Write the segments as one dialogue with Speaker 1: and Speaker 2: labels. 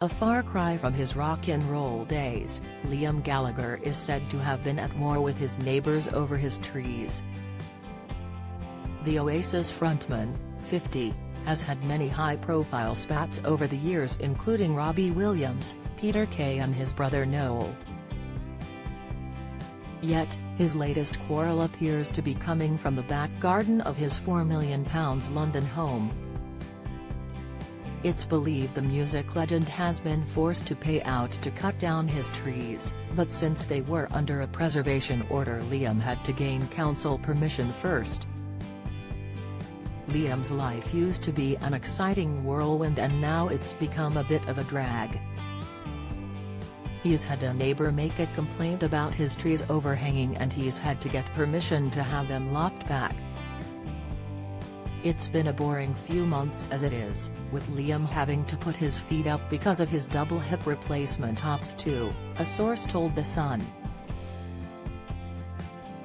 Speaker 1: A far cry from his rock and roll days, Liam Gallagher is said to have been at war with his neighbours over his trees. The Oasis frontman, 50, has had many high-profile spats over the years, including Robbie Williams, Peter Kay and his brother Noel. Yet, his latest quarrel appears to be coming from the back garden of his £4 million London home. It's believed the music legend has been forced to pay out to cut down his trees, but since they were under a preservation order, Liam had to gain council permission first. Liam's life used to be an exciting whirlwind, and now it's become a bit of a drag. He's had a neighbour make a complaint about his trees overhanging, and he's had to get permission to have them lopped back. It's been a boring few months as it is, with Liam having to put his feet up because of his double hip replacement ops too, a source told The Sun.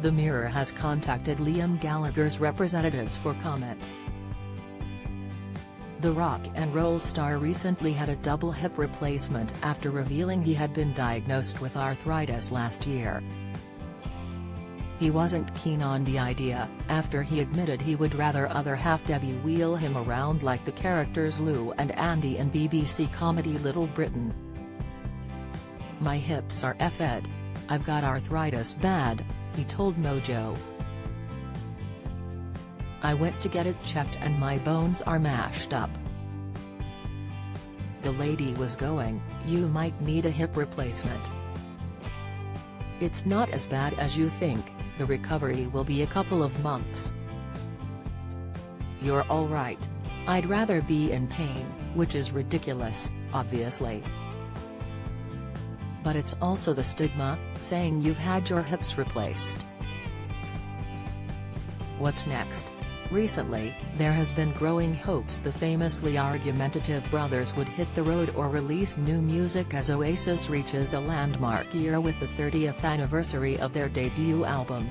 Speaker 1: The Mirror has contacted Liam Gallagher's representatives for comment. The rock and roll star recently had a double hip replacement after revealing he had been diagnosed with arthritis last year. He wasn't keen on the idea, after he admitted he would rather other half Debbie wheel him around like the characters Lou and Andy in BBC comedy Little Britain. "My hips are effed. I've got arthritis bad," he told Mojo. "I went to get it checked and my bones are mashed up." The lady was going, "You might need a hip replacement. It's not as bad as you think, the recovery will be a couple of months. You're all right. I'd rather be in pain," which is ridiculous, obviously. But it's also the stigma, saying you've had your hips replaced. What's next? Recently, there has been growing hopes the famously argumentative brothers would hit the road or release new music as Oasis reaches a landmark year with the 30th anniversary of their debut album.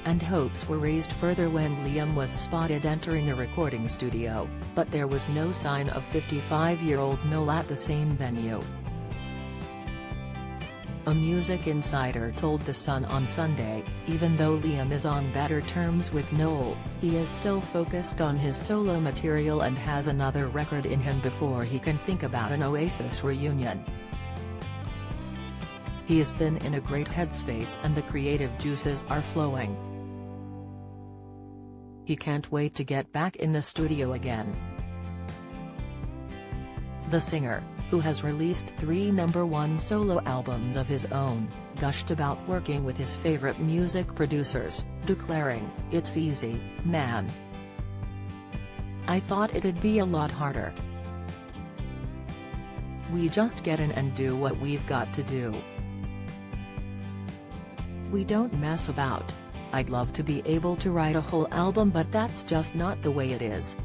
Speaker 1: And hopes were raised further when Liam was spotted entering a recording studio, but there was no sign of 55-year-old Noel at the same venue. A music insider told The Sun on Sunday, even though Liam is on better terms with Noel, he is still focused on his solo material and has another record in him before he can think about an Oasis reunion. He's been in a great headspace and the creative juices are flowing. He can't wait to get back in the studio again. The singer, who has released 3 #1 solo albums of his own, gushed about working with his favorite music producers, declaring, "It's easy, man. I thought it'd be a lot harder. We just get in and do what we've got to do. We don't mess about. I'd love to be able to write a whole album, but that's just not the way it is."